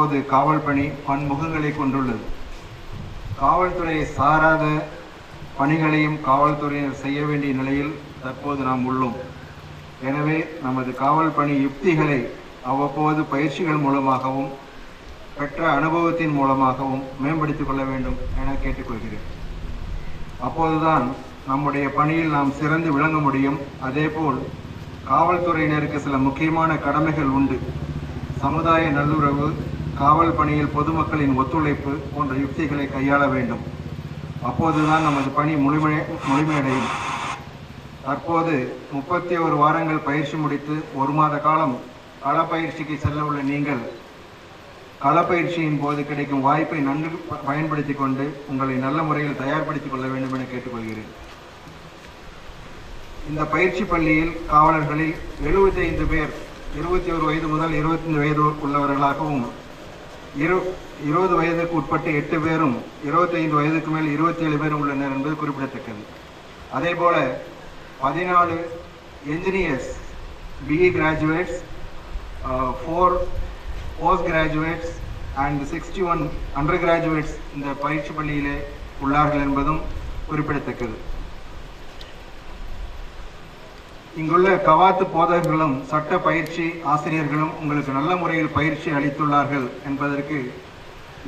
காவல் பணி பன்முகங்களை கொண்டுள்ளது. காவல்துறையை சாராத பணிகளையும் காவல்துறையினர் செய்ய வேண்டிய நிலையில் தற்போது நாம் உள்ளோம். எனவே நமது காவல் பணி யுக்திகளை அவ்வப்போது பயிற்சிகள் மூலமாகவும் பெற்ற அனுபவத்தின் மூலமாகவும் மேம்படுத்திக் கொள்ள வேண்டும் என கேட்டுக்கொள்கிறேன். அப்போதுதான் நம்முடைய பணியில் நாம் சிறந்து விளங்க முடியும். அதேபோல் காவல்துறையினருக்கு சில முக்கியமான கடமைகள் உண்டு. சமுதாய நல்லுறவு, காவல் பணியில் பொதுமக்களின் ஒத்துழைப்பு போன்ற யுக்திகளை கையாள வேண்டும். அப்போதுதான் நமது பணி முழுமையடையும். தற்போது 31 வாரங்கள் பயிற்சி முடித்து 1 மாத காலம் களப்பயிற்சிக்கு செல்ல உள்ள நீங்கள் களப்பயிற்சியின் போது கிடைக்கும் வாய்ப்பை நன்கு பயன்படுத்தி கொண்டு உங்களை நல்ல முறையில் தயார்படுத்திக் கொள்ள வேண்டும் என கேட்டுக்கொள்கிறேன். இந்த பயிற்சி பள்ளியில் காவலர்களில் 75 பேர் 21 வயது முதல் 25 வயது உள்ளவர்களாகவும் 20 வயதுக்கு உட்பட்டு 8 பேரும் 25 வயதுக்கு மேல் 27 பேரும் உள்ளனர் என்பது குறிப்பிடத்தக்கது. அதேபோல 14 engineers, BE graduates, 4 post graduates and 61 under graduates இந்த பயிற்சி பள்ளியிலே உள்ளார்கள் என்பதும் குறிப்பிடத்தக்கது. இங்குள்ள கவாத்து போதகர்களும் சட்ட பயிற்சி ஆசிரியர்களும் உங்களுக்கு நல்ல முறையில் பயிற்சி அளித்துள்ளார்கள் என்பதற்கு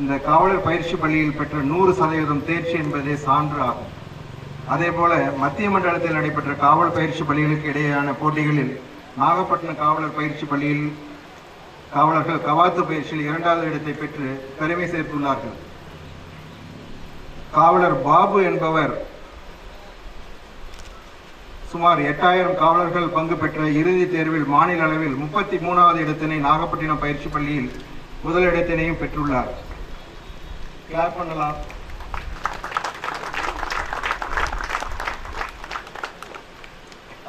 இந்த காவலர் பயிற்சி பள்ளியில் பெற்ற 100% தேர்ச்சி என்பதே சான்று ஆகும். அதேபோல மத்திய மண்டலத்தில் நடைபெற்ற காவல் பயிற்சி பள்ளிகளுக்கு இடையேயான போட்டிகளில் நாகப்பட்டினம் காவலர் பயிற்சி பள்ளியில் காவலர்கள் கவாத்து பயிற்சியில் 2வது இடத்தை பெற்று பெருமை சேர்த்துள்ளார்கள். காவலர் பாபு என்பவர் சுமார் 8000 காவலர்கள் பங்கு பெற்ற இறுதித் தேர்வில் மாநில அளவில் 33வது இடத்தினை நாகப்பட்டினம் பயிற்சி பள்ளியில் முதலிடத்தினையும் பெற்றுள்ளார். கிளாப் பண்ணலாம்.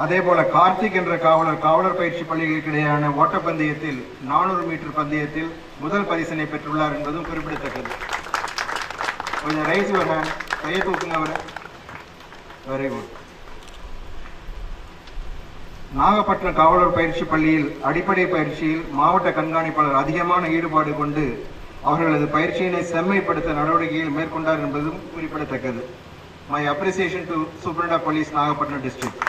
அதேபோல கார்த்திக் என்ற காவலர் பயிற்சி பள்ளிகளுக்கு இடையேயான ஓட்டப்பந்தயத்தில் 400 மீட்டர் பந்தயத்தில் முதல் பரிசினை பெற்றுள்ளார் என்பதும் குறிப்பிடத்தக்கது. கொஞ்சம் ரைஸ் வரேன், கையை தூக்குங்க அவரை. Very good. நாகப்பட்டினம் காவலர் பயிற்சி பள்ளியில் அடிப்படை பயிற்சியில் மாவட்ட கண்காணிப்பாளர் அதிகமான ஈடுபாடு கொண்டு அவர்களது பயிற்சியினை செம்மைப்படுத்த நடவடிக்கைகள் மேற்கொண்டார் என்பதும் குறிப்பிடத்தக்கது. My appreciation to superintendent of police Nagapattinam district.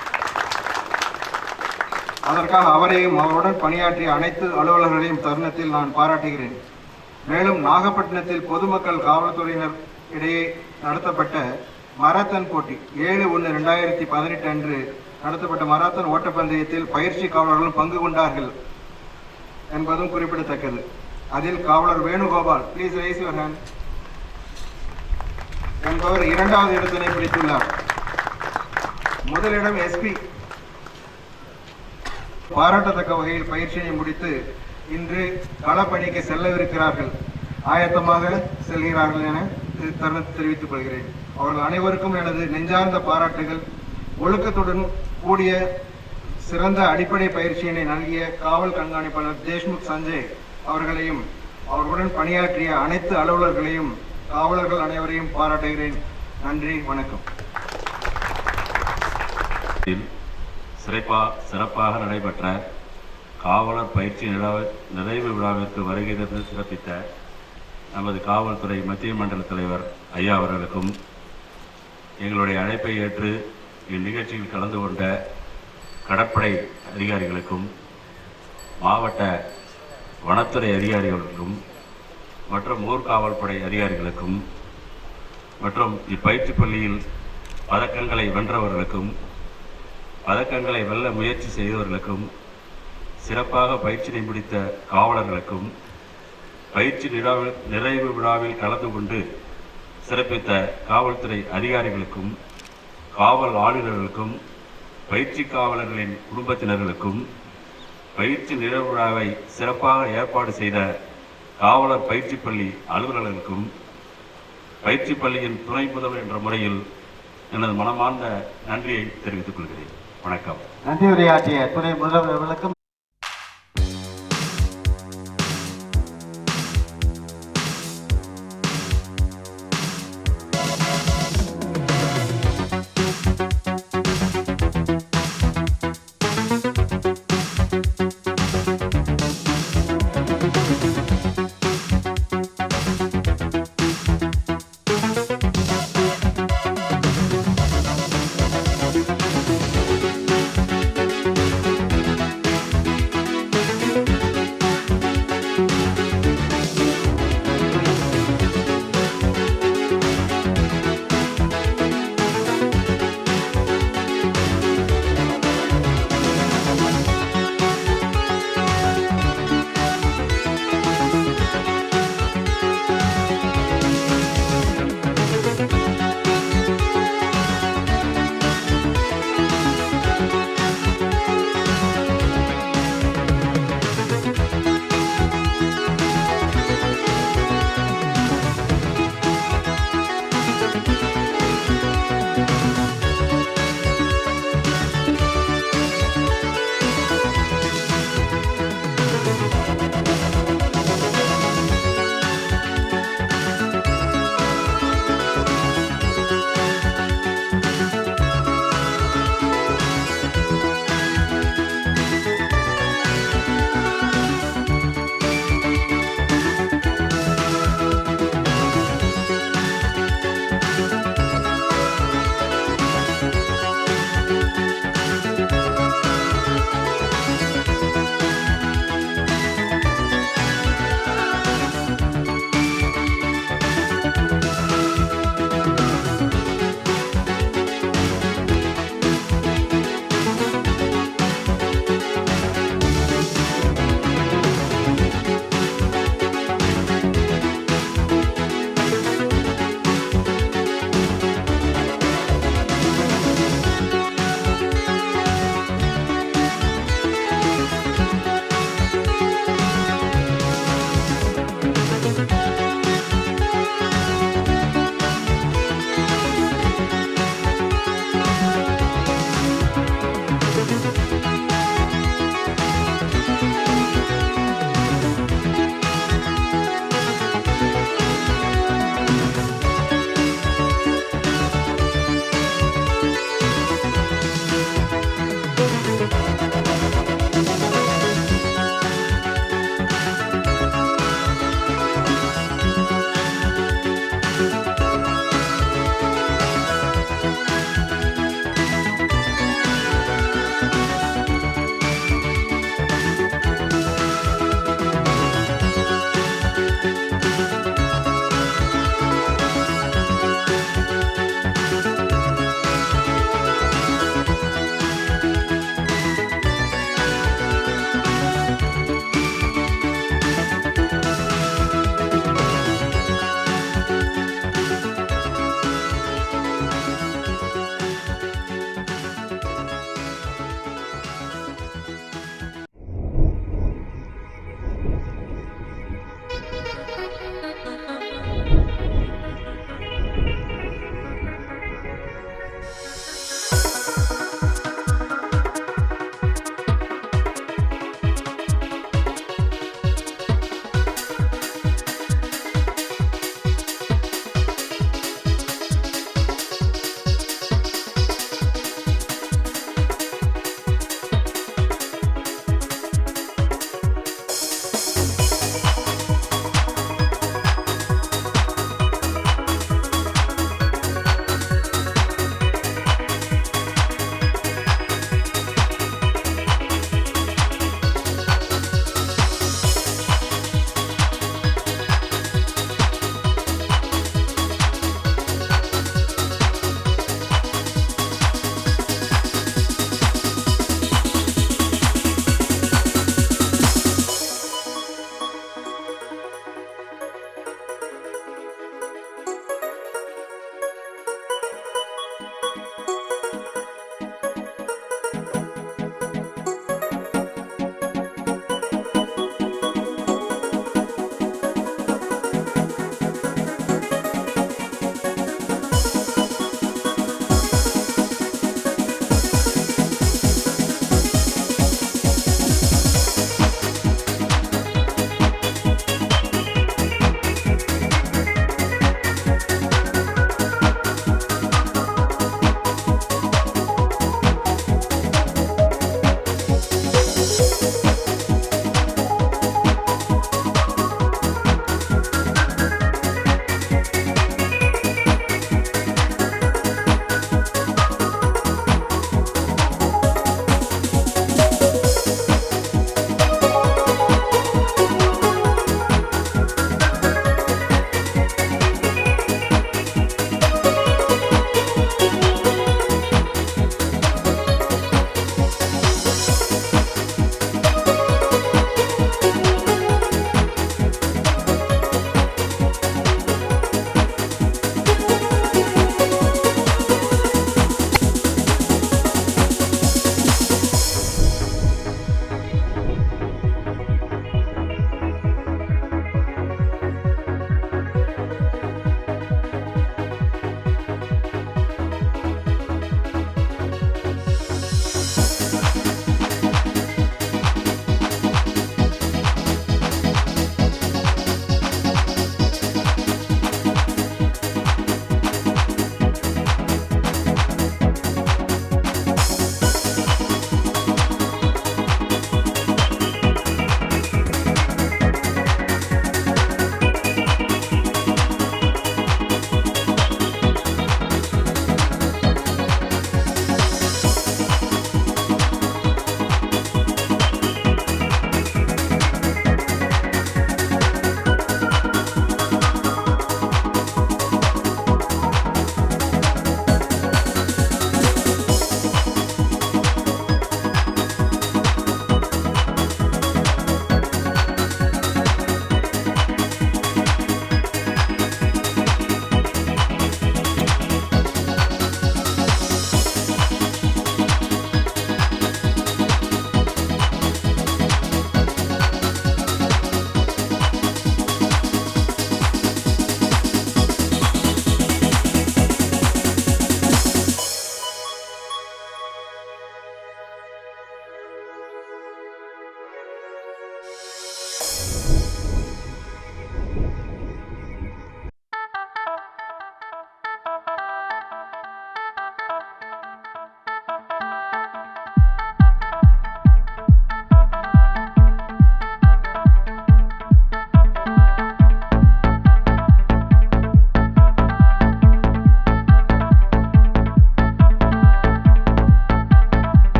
அதற்காக அவரையும் அவருடன் பணியாற்றிய அனைத்து அலுவலர்களையும் தருணத்தில் நான் பாராட்டுகிறேன். மேலும் நாகப்பட்டினத்தில் பொதுமக்கள் காவல்துறையினர் இடையே நடத்தப்பட்ட மராத்தான் போட்டி 7/1/2018 அன்று நடத்தப்பட்ட மராத்தான் ஓட்டப்பந்தயத்தில் பயிற்சி காவலர்களும் பங்கு கொண்டார்கள் என்பதும் குறிப்பிடத்தக்கது. அதில் காவலர் Venugopal, please raise your hand, என்பவர் 2வது இடத்தினை பிடித்துள்ளார். முதலிடம் SP. பாராட்டத்தக்க வகையில் பயிற்சியை முடித்து இன்று களப்பணிக்கு செல்லவிருக்கிறார்கள், ஆயத்தமாக செல்கிறார்கள் என தருணத்தை தெரிவித்துக் கொள்கிறேன். அவர்கள் அனைவருக்கும் எனது நெஞ்சார்ந்த பாராட்டுகள். ஒழுக்கத்துடன் கூடிய சிறந்த அடிப்படை பயிற்சியினை நல்கிய காவல் கண்காணிப்பாளர் தேஷ்முக் சஞ்சய் அவர்களையும் அவர்களுடன் பணியாற்றிய அனைத்து அலுவலர்களையும் காவலர்கள் அனைவரையும் பாராட்டுகிறேன். நன்றி, வணக்கம். சிறப்பாக நடைபெற்ற காவலர் பயிற்சி நிறைவு விழாவிற்கு வருகை தந்து சிறப்பித்த நமது காவல்துறை மத்திய மண்டல தலைவர் ஐயா அவர்களுக்கும், எங்களுடைய அழைப்பை ஏற்று இந்நிகழ்ச்சியில் கலந்து கொண்ட கடற்படை அதிகாரிகளுக்கும், மாவட்ட வனத்துறை அதிகாரிகளுக்கும் மற்றும் ஊர்காவல்படை அதிகாரிகளுக்கும் மற்றும் இப்பயிற்சி பள்ளியில் பதக்கங்களை வென்றவர்களுக்கும் பதக்கங்களை வெல்ல முயற்சி செய்தவர்களுக்கும் சிறப்பாக பயிற்சியை முடித்த காவலர்களுக்கும் பயிற்சி நிறைவு விழாவில் கலந்து கொண்டு சிறப்பித்த காவல்துறை அதிகாரிகளுக்கும் காவல் ஆளுநர்களுக்கும் பயிற்சி காவலர்களின் குடும்பத்தினர்களுக்கும் பயிற்சி நிறைவு விழாவை சிறப்பாக ஏற்பாடு செய்த காவலர் பயிற்சி பள்ளி அலுவலர்களுக்கும் பயிற்சி பள்ளியின் துணை முதல்வர் என்ற முறையில் எனது மனமார்ந்த நன்றியை தெரிவித்துக் கொள்கிறேன். வணக்கம். நன்றி உரையாற்றிய துணை முதல்வர்களுக்கும்